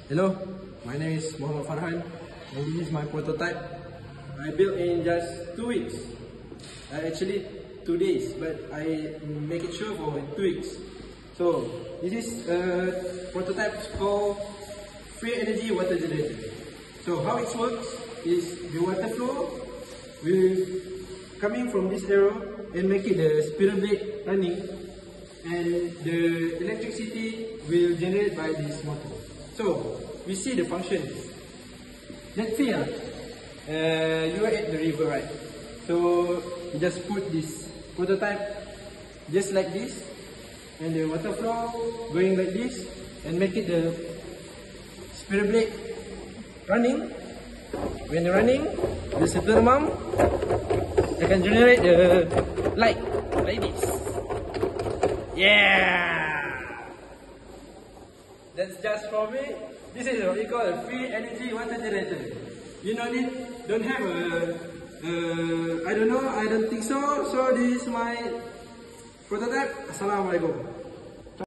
Hello, my name is Muhammad Farhan and this is my prototype. I built in just 2 weeks. Actually 2 days, but I make it sure for 2 weeks. So this is a prototype called free energy water generator. So how it works is the water flow will coming from this arrow and make it the spiral blade running, and the electricity will generate by this motor. So we see the function. Let's say you are at the river, right? So you just put this prototype just like this, and the water flow going like this, and make it the spiral blade running. When running, the circular mount can generate the light like this. Yeah! That's just for me. This is what we call a free energy water generator. You don't have I don't know, I don't think so. So this is my prototype. Assalamualaikum.